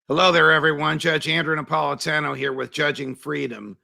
Hello there, everyone. Judge Andrew Napolitano here with Judging Freedom.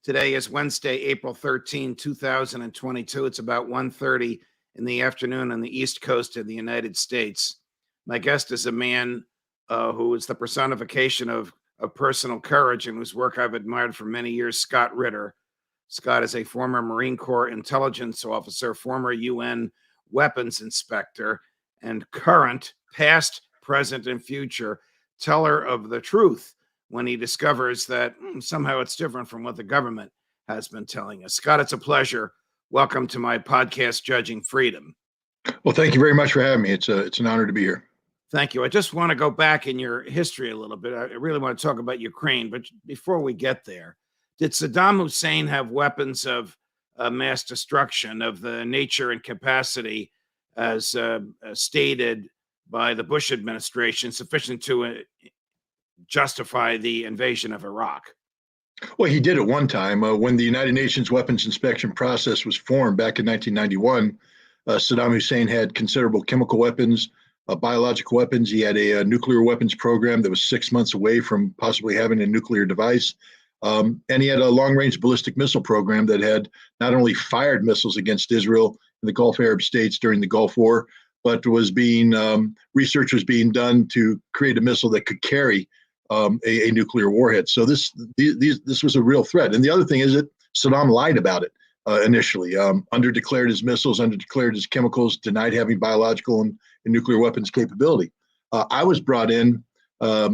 Today is Wednesday, April 13, 2022. It's about 1:30 in the afternoon on the East Coast of the United States. My guest is a man who is the personification of personal courage and whose work I've admired for many years, Scott Ritter. Scott is a former Marine Corps intelligence officer, former UN weapons inspector, and current, past, present, and future teller of the truth when he discovers that somehow it's different from what the government has been telling us. Scott, it's a pleasure. Welcome to my podcast, Judging Freedom. Well, thank you very much for having me. It's an honor to be here. Thank you. I just want to go back in your history a little bit. I really want to talk about Ukraine, but before we get there, did Saddam Hussein have weapons of mass destruction of the nature and capacity as stated by the Bush administration sufficient to justify the invasion of Iraq? Well, he did at one time. When the United Nations weapons inspection process was formed back in 1991, Saddam Hussein had considerable chemical weapons, biological weapons. He had a nuclear weapons program that was 6 months away from possibly having a nuclear device. And he had a long-range ballistic missile program that had not only fired missiles against Israel and the Gulf Arab states during the Gulf War, but research was being done to create a missile that could carry a nuclear warhead. So this was a real threat. And the other thing is that Saddam lied about it initially, underdeclared his missiles, underdeclared his chemicals, denied having biological and nuclear weapons capability. I was brought in, a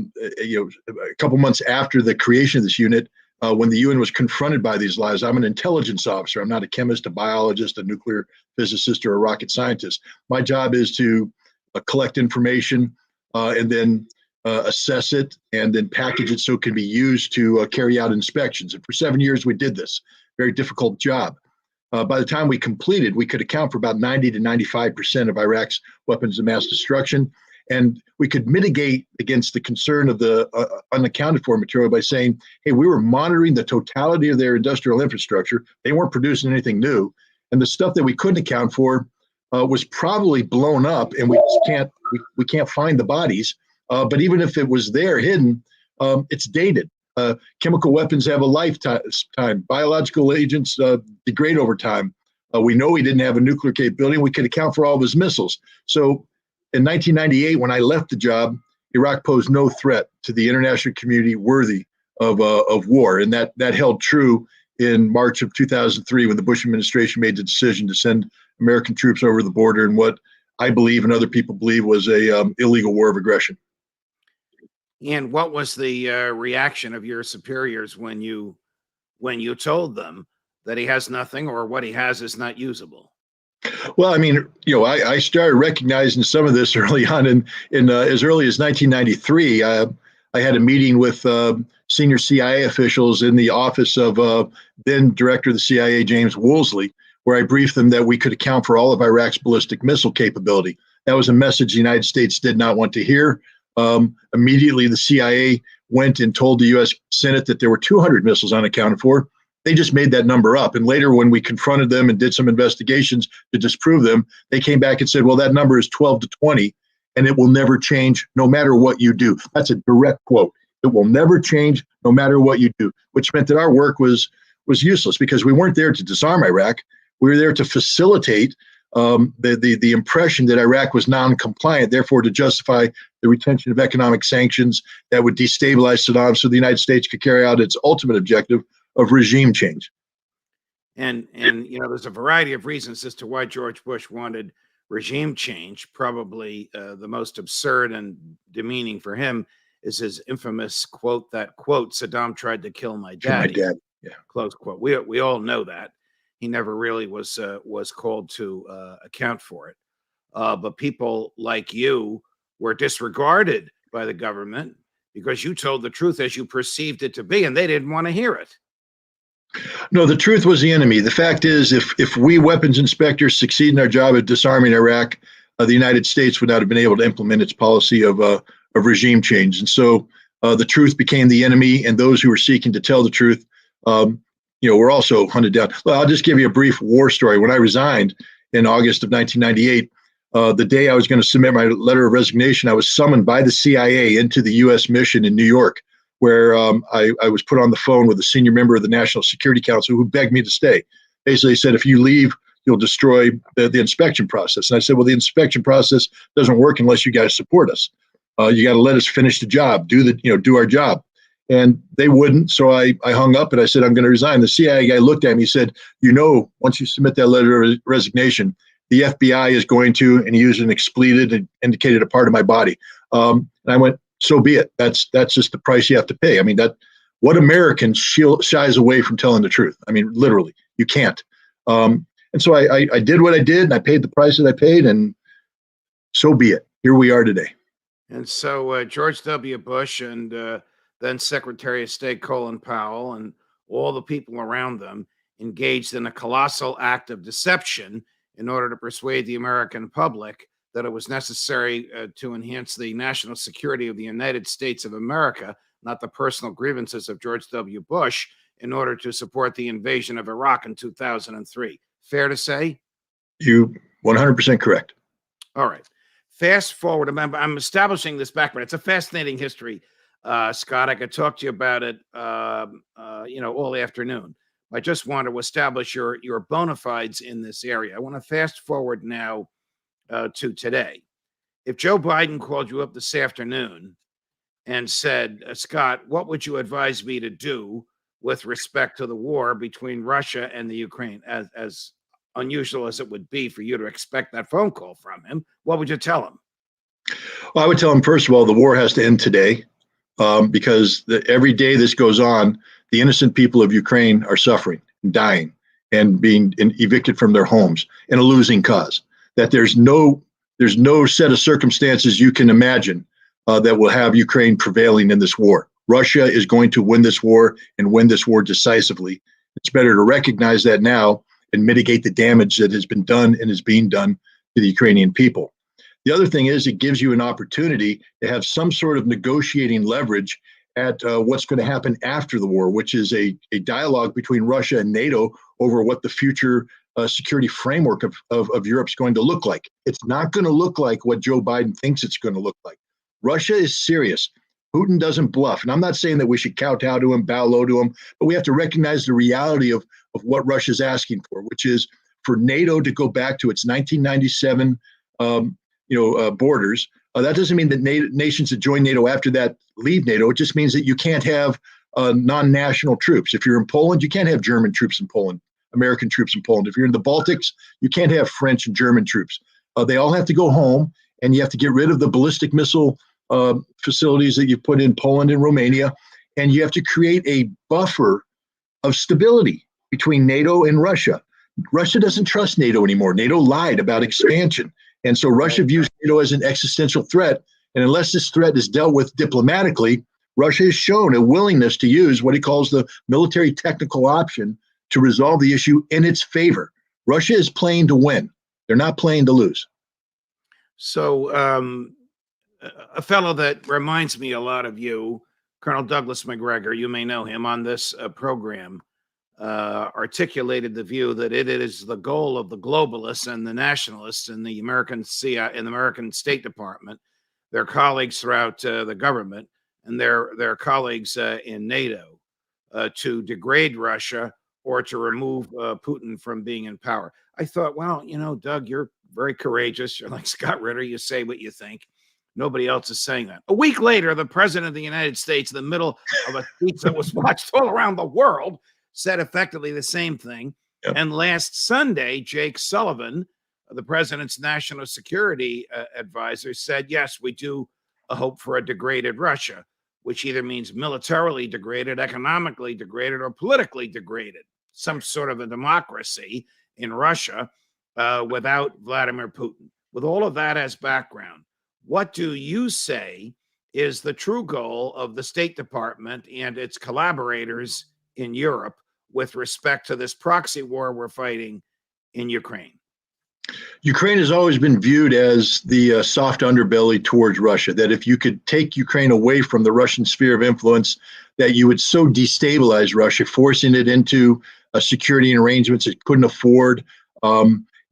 couple months after the creation of this unit, when the UN was confronted by these lies. I'm an intelligence officer. I'm not a chemist, a biologist, a nuclear physicist, or a rocket scientist. My job is to collect information and then assess it and then package it so it can be used to carry out inspections. And for 7 years, we did this very difficult job. By the time we completed, we could account for about 90 to 95% of Iraq's weapons of mass destruction. And we could mitigate against the concern of the unaccounted for material by saying, hey, we were monitoring the totality of their industrial infrastructure. They weren't producing anything new. And the stuff that we couldn't account for was probably blown up, and we can't find the bodies. But even if it was there hidden, it's dated. Chemical weapons have a lifetime. Biological agents degrade over time. We know he didn't have a nuclear capability, and we could account for all of his missiles. So in 1998, when I left the job, Iraq posed no threat to the international community worthy of war. And that held true in March of 2003 when the Bush administration made the decision to send American troops over the border in what I believe and other people believe was a illegal war of aggression. And what was the reaction of your superiors when you told them that he has nothing or what he has is not usable? Well, I mean, I started recognizing some of this early on in as early as 1993. I had a meeting with senior CIA officials in the office of then director of the CIA, James Woolsey, where I briefed them that we could account for all of Iraq's ballistic missile capability. That was a message the United States did not want to hear. Immediately, the CIA went and told the U.S. Senate that there were 200 missiles unaccounted for. They just made that number up. And later, when we confronted them and did some investigations to disprove them, they came back and said, well, that number is 12 to 20, and it will never change no matter what you do. That's a direct quote. It will never change no matter what you do, which meant that our work was useless because we weren't there to disarm Iraq. We were there to facilitate the impression that Iraq was non-compliant, therefore to justify the retention of economic sanctions that would destabilize Saddam so the United States could carry out its ultimate objective of regime change. And there's a variety of reasons as to why George Bush wanted regime change. Probably the most absurd and demeaning for him is his infamous quote, Saddam tried to kill my daddy. My dad. Yeah. Close quote. We all know that. He never really was called to account for it. But people like you were disregarded by the government because you told the truth as you perceived it to be, and they didn't want to hear it. No, the truth was the enemy. The fact is, if we weapons inspectors succeed in our job at disarming Iraq, the United States would not have been able to implement its policy of regime change. And so the truth became the enemy, and those who were seeking to tell the truth, were also hunted down. Well, I'll just give you a brief war story. When I resigned in August of 1998, The day I was going to submit my letter of resignation, I was summoned by the CIA into the U.S. mission in New York, where I was put on the phone with a senior member of the National Security Council who begged me to stay. Basically said, if you leave, you'll destroy the inspection process. And I said, well, the inspection process doesn't work unless you guys support us. You got to let us finish the job, do our job. And they wouldn't. So I hung up and I said, I'm going to resign. The CIA guy looked at me, he said, once you submit that letter of resignation, the FBI is going to, and he used an expletive and indicated a part of my body. And I went, so be it. That's just the price you have to pay. I mean, what American shies away from telling the truth? I mean, literally, you can't. And so I did what I did, and I paid the price that I paid, and so be it. Here we are today. And so George W. Bush and then Secretary of State Colin Powell and all the people around them engaged in a colossal act of deception in order to persuade the American public that it was necessary to enhance the national security of the United States of America, not the personal grievances of George W. Bush, in order to support the invasion of Iraq in 2003. Fair to say? You 100% correct. All right. Fast forward. I'm establishing this background. It's a fascinating history, Scott. I could talk to you about it, all afternoon. I just want to establish your bona fides in this area. I want to fast forward now to today. If Joe Biden called you up this afternoon and said, Scott, what would you advise me to do with respect to the war between Russia and the Ukraine, as unusual as it would be for you to expect that phone call from him, what would you tell him? Well, I would tell him, first of all, the war has to end today, because every day this goes on, the innocent people of Ukraine are suffering and dying and being evicted from their homes in a losing cause. That there's no set of circumstances you can imagine that will have Ukraine prevailing in this war. Russia is going to win this war and win this war decisively. It's better to recognize that now and mitigate the damage that has been done and is being done to the Ukrainian people. The other thing is it gives you an opportunity to have some sort of negotiating leverage at what's going to happen after the war, which is a dialogue between Russia and NATO over what the future security framework of Europe's going to look like. It's not going to look like what Joe Biden thinks it's going to look like. Russia is serious. Putin doesn't bluff. And I'm not saying that we should kowtow to him, bow low to him, but we have to recognize the reality of what Russia's asking for, which is for NATO to go back to its 1997 borders. That doesn't mean that nations that join NATO after that leave NATO. It just means that you can't have non-national troops. If you're in Poland, you can't have German troops in Poland, American troops in Poland. If you're in the Baltics, you can't have French and German troops. They all have to go home, and you have to get rid of the ballistic missile facilities that you put in Poland and Romania, and you have to create a buffer of stability between NATO and Russia. Russia doesn't trust NATO anymore. NATO lied about expansion. And so Russia views NATO as an existential threat. And unless this threat is dealt with diplomatically, Russia has shown a willingness to use what he calls the military technical option to resolve the issue in its favor. Russia is playing to win. They're not playing to lose. So a fellow that reminds me a lot of you, Colonel Douglas McGregor, you may know him on this program, articulated the view that it is the goal of the globalists and the nationalists in the American CIA, in the American State Department, their colleagues throughout the government, and their colleagues in NATO, to degrade Russia or to remove Putin from being in power. I thought, well, Doug, you're very courageous. You're like Scott Ritter. You say what you think. Nobody else is saying that. A week later, the president of the United States, in the middle of a speech that was watched all around the world, said effectively the same thing. Yep. And last Sunday, Jake Sullivan, the president's national security advisor, said, yes, we do hope for a degraded Russia, which either means militarily degraded, economically degraded, or politically degraded, some sort of a democracy in Russia without Vladimir Putin. With all of that as background, what do you say is the true goal of the State Department and its collaborators in Europe with respect to this proxy war we're fighting in Ukraine? Ukraine has always been viewed as the soft underbelly towards Russia, that if you could take Ukraine away from the Russian sphere of influence, that you would so destabilize Russia, forcing it into security arrangements it couldn't afford.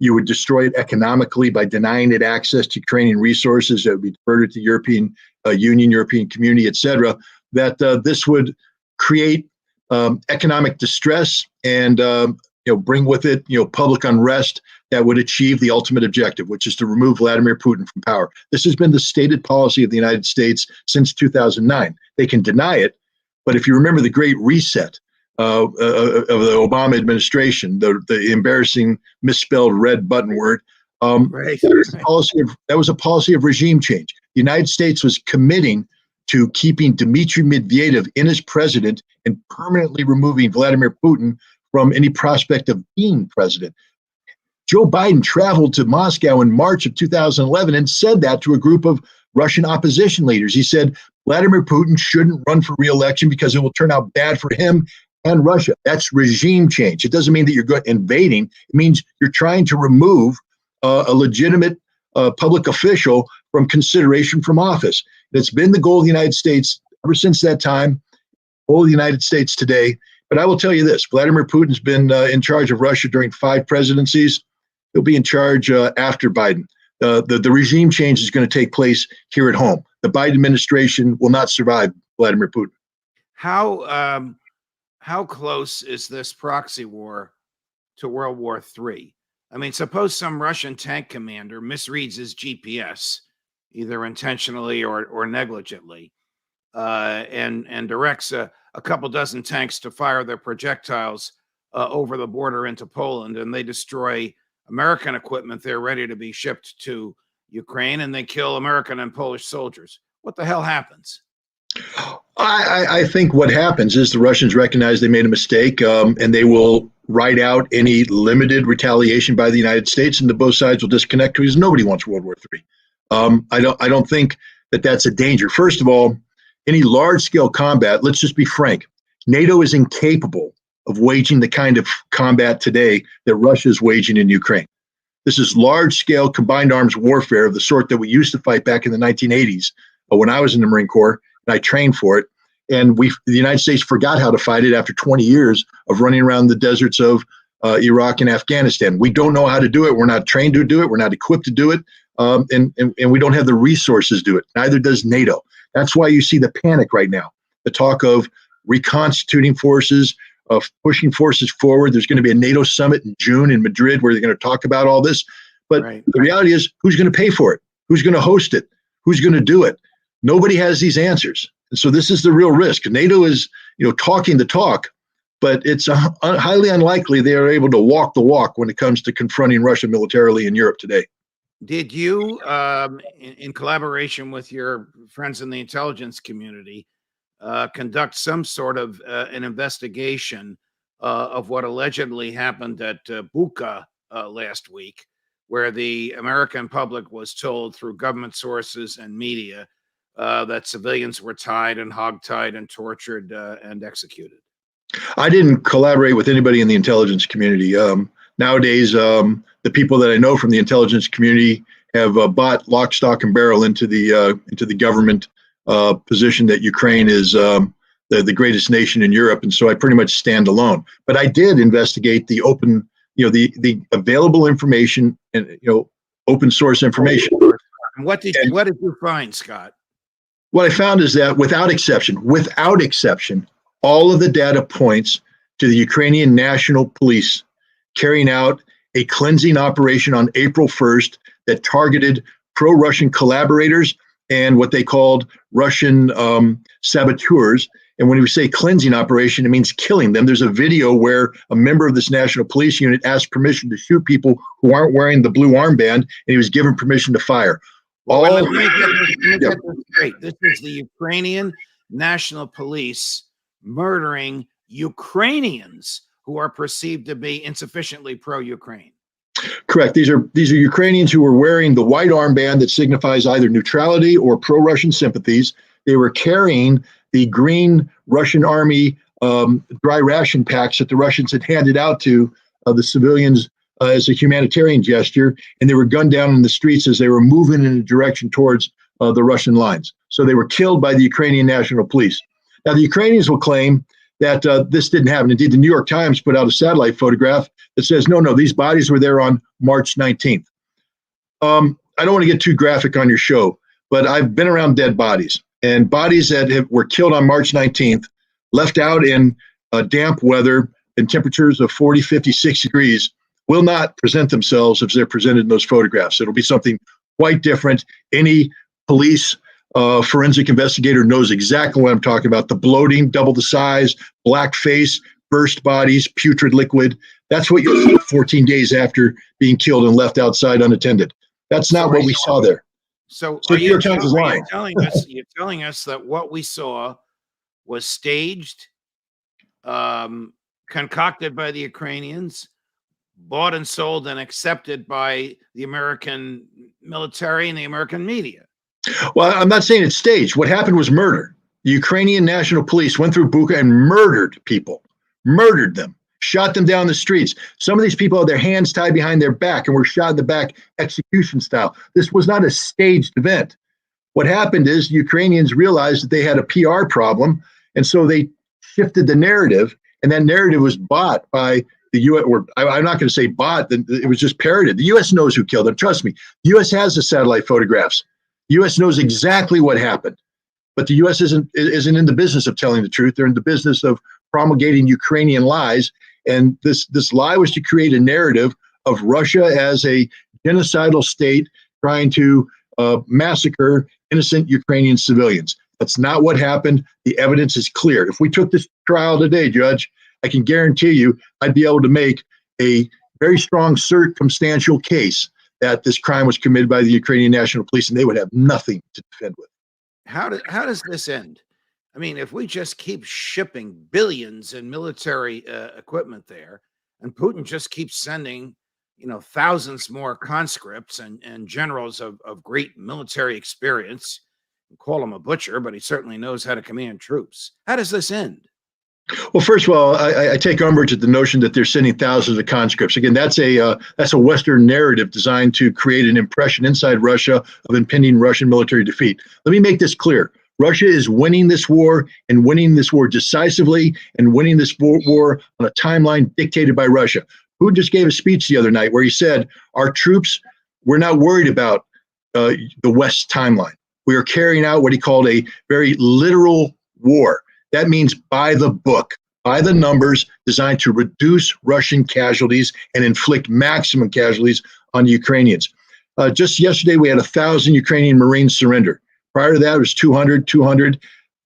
You would destroy it economically by denying it access to Ukrainian resources that would be diverted to European Union, European community, et cetera. That this would create economic distress and bring with it public unrest that would achieve the ultimate objective, which is to remove Vladimir Putin from power. This has been the stated policy of the United States since 2009. They can deny it, but if you remember the Great Reset of the Obama administration, the embarrassing misspelled red button word, that was a policy of regime change. The United States was committing to keeping Dmitry Medvedev in as president and permanently removing Vladimir Putin from any prospect of being president. Joe Biden traveled to Moscow in March of 2011 and said that to a group of Russian opposition leaders. He said Vladimir Putin shouldn't run for re-election because it will turn out bad for him and Russia. That's regime change. It doesn't mean that you're invading. It means you're trying to remove a legitimate public official from consideration from office. It's been the goal of the United States ever since that time, goal of the United States today. But I will tell you this, Vladimir Putin's been in charge of Russia during 5 presidencies. He'll be in charge after Biden. The regime change is going to take place here at home. The Biden administration will not survive Vladimir Putin. How close is this proxy war to World War III? I mean, suppose some Russian tank commander misreads his GPS, either intentionally or negligently, and directs a couple dozen tanks to fire their projectiles over the border into Poland, and they destroy American equipment there ready to be shipped to Ukraine, and they kill American and Polish soldiers. What the hell happens? I think what happens is the Russians recognize they made a mistake, and they will ride out any limited retaliation by the United States, and both sides will disconnect because nobody wants World War III. I don't think that that's a danger. First of all, any large-scale combat, let's just be frank, NATO is incapable of waging the kind of combat today that Russia is waging in Ukraine. This is large-scale combined arms warfare of the sort that we used to fight back in the 1980s when I was in the Marine Corps, and I trained for it. And the United States forgot how to fight it after 20 years of running around the deserts of Iraq and Afghanistan. We don't know how to do it. We're not trained to do it. We're not equipped to do it. And we don't have the resources to do it. Neither does NATO. That's why you see the panic right now, the talk of reconstituting forces, of pushing forces forward. There's going to be a NATO summit in June in Madrid where they're going to talk about all this. But the reality is, who's going to pay for it? Who's going to host it? Who's going to do it? Nobody has these answers. And so this is the real risk. NATO is, talking the talk, but it's highly unlikely they are able to walk the walk when it comes to confronting Russia militarily in Europe today. Did you, in collaboration with your friends in the intelligence community, conduct some sort of an investigation of what allegedly happened at Bucha last week, where the American public was told through government sources and media that civilians were tied and hogtied and tortured and executed? I didn't collaborate with anybody in the intelligence community. Nowadays, the people that I know from the intelligence community have bought lock, stock, and barrel into the government position that Ukraine is the greatest nation in Europe, and so I pretty much stand alone. But I did investigate the open, the available information and open source information. And what did you find, Scott? What I found is that without exception, all of the data points to the Ukrainian National Police carrying out a cleansing operation on April 1st that targeted pro-Russian collaborators and what they called Russian saboteurs. And when we say cleansing operation, it means killing them. There's a video where a member of this national police unit asked permission to shoot people who aren't wearing the blue armband, and he was given permission to fire. Let me get this straight. This is the Ukrainian National Police murdering Ukrainians who are perceived to be insufficiently pro-Ukraine. Correct. These are Ukrainians who were wearing the white armband that signifies either neutrality or pro-Russian sympathies. They were carrying the green Russian army dry ration packs that the Russians had handed out to the civilians as a humanitarian gesture, and they were gunned down in the streets as they were moving in a direction towards the Russian lines. So they were killed by the Ukrainian National Police. Now, the Ukrainians will claim that this didn't happen. Indeed, the New York Times put out a satellite photograph that says, no, these bodies were there on March 19th. I don't want to get too graphic on your show, but I've been around dead bodies, and bodies that were killed on March 19th, left out in damp weather and temperatures of 40, 50, 60 degrees will not present themselves as they're presented in those photographs. It'll be something quite different. Any police forensic investigator knows exactly what I'm talking about. The bloating, double the size, black face, burst bodies, putrid liquid. That's what you'll see 14 days after being killed and left outside unattended. That's not what we saw there. So New York Times is lying. You're telling us that what we saw was staged, concocted by the Ukrainians, bought and sold and accepted by the American military and the American media. Well, I'm not saying it's staged. What happened was murder. The Ukrainian National Police went through Bucha and murdered people, murdered them, shot them down the streets. Some of these people had their hands tied behind their back and were shot in the back execution style. This was not a staged event. What happened is the Ukrainians realized that they had a PR problem, and so they shifted the narrative, and that narrative was bought by the U.S., or I'm not going to say bought, it was just parroted. The U.S. knows who killed them. Trust me, the U.S. has the satellite photographs. The U.S. knows exactly what happened, but the U.S. isn't in the business of telling the truth. They're in the business of promulgating Ukrainian lies, and this lie was to create a narrative of Russia as a genocidal state trying to massacre innocent Ukrainian civilians. That's not what happened. The evidence is clear. If we took this trial today, Judge, I can guarantee you I'd be able to make a very strong circumstantial case that this crime was committed by the Ukrainian National Police, and they would have nothing to defend with. How does this end? I mean, if we just keep shipping billions in military equipment there, and Putin just keeps sending, thousands more conscripts and generals of great military experience, call him a butcher, but he certainly knows how to command troops. How does this end? Well, first of all, I take umbrage at the notion that they're sending thousands of conscripts. Again, that's a Western narrative designed to create an impression inside Russia of impending Russian military defeat. Let me make this clear. Russia is winning this war, and winning this war decisively, and winning this war on a timeline dictated by Russia. Putin just gave a speech the other night where he said, our troops, we're not worried about the West timeline. We are carrying out what he called a very literal war. That means by the book, by the numbers, designed to reduce Russian casualties and inflict maximum casualties on the Ukrainians. Just yesterday, we had 1,000 Ukrainian Marines surrender. Prior to that, it was 200.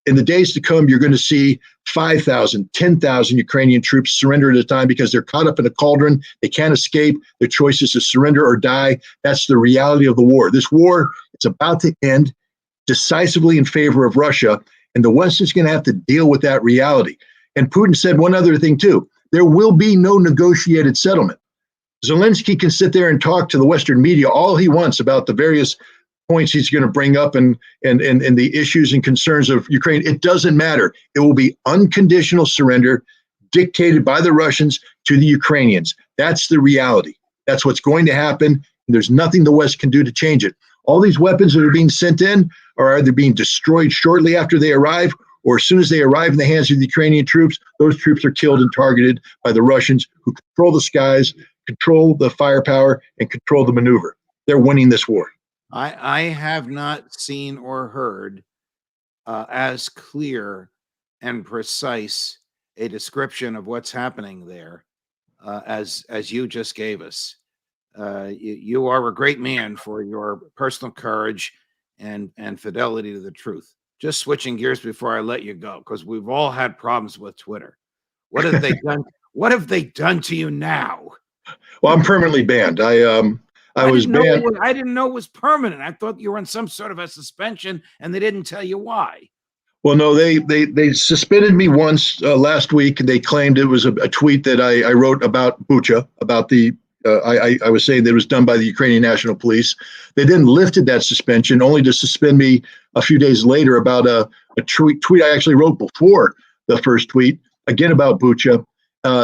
In the days to come, you're going to see 5,000, 10,000 Ukrainian troops surrender at a time because they're caught up in a cauldron. They can't escape. Their choice is to surrender or die. That's the reality of the war. This war, it's about to end decisively in favor of Russia. And the West is going to have to deal with that reality. And Putin said one other thing, too. There will be no negotiated settlement. Zelensky can sit there and talk to the Western media all he wants about the various points he's going to bring up and the issues and concerns of Ukraine. It doesn't matter. It will be unconditional surrender dictated by the Russians to the Ukrainians. That's the reality. That's what's going to happen. And there's nothing the West can do to change it. All these weapons that are being sent in are either being destroyed shortly after they arrive, or as soon as they arrive in the hands of the Ukrainian troops, those troops are killed and targeted by the Russians, who control the skies, control the firepower, and control the maneuver. They're winning this war. I have not seen or heard as clear and precise a description of what's happening there as you just gave us. You are a great man for your personal courage and fidelity to the truth. Just switching gears before I let you go, because we've all had problems with Twitter. What have they done? What have they done to you now? Well, I'm permanently banned. I was banned. I didn't know it was permanent. I thought you were on some sort of a suspension, and they didn't tell you why. Well, no, they suspended me once last week. They claimed it was a tweet that I wrote about Bucha, about the I was saying that it was done by the Ukrainian National Police. They then lifted that suspension, only to suspend me a few days later about a tweet I actually wrote before the first tweet, again about Bucha.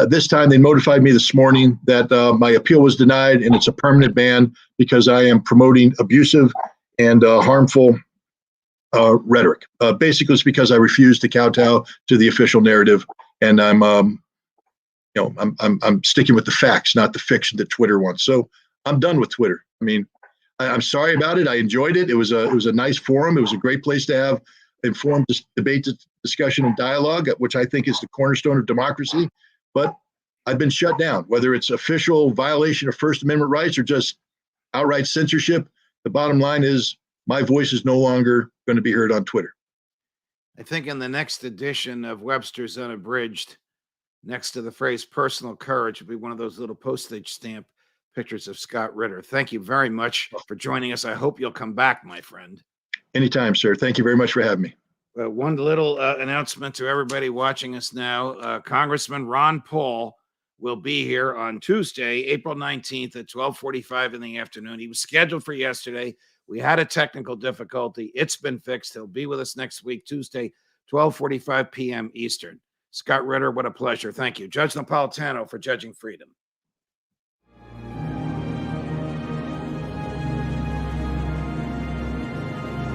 This time they notified me this morning that my appeal was denied, and it's a permanent ban because I am promoting abusive and harmful rhetoric. Basically, it's because I refuse to kowtow to the official narrative, and I'm I'm sticking with the facts, not the fiction that Twitter wants. So I'm done with Twitter. I mean, I'm sorry about it. I enjoyed it. It was a nice forum. It was a great place to have informed debate, discussion, and dialogue, which I think is the cornerstone of democracy. But I've been shut down, whether it's official violation of First Amendment rights or just outright censorship. The bottom line is my voice is no longer going to be heard on Twitter. I think in the next edition of Webster's Unabridged, next to the phrase personal courage will be one of those little postage stamp pictures of Scott Ritter. Thank you very much for joining us. I hope you'll come back, my friend. Anytime, sir. Thank you very much for having me. One little announcement to everybody watching us now. Congressman Ron Paul will be here on Tuesday, April 19th at 12:45 in the afternoon. He was scheduled for yesterday. We had a technical difficulty. It's been fixed. He'll be with us next week, Tuesday, 12:45 p.m. Eastern. Scott Ritter, what a pleasure. Thank you. Judge Napolitano for Judging Freedom.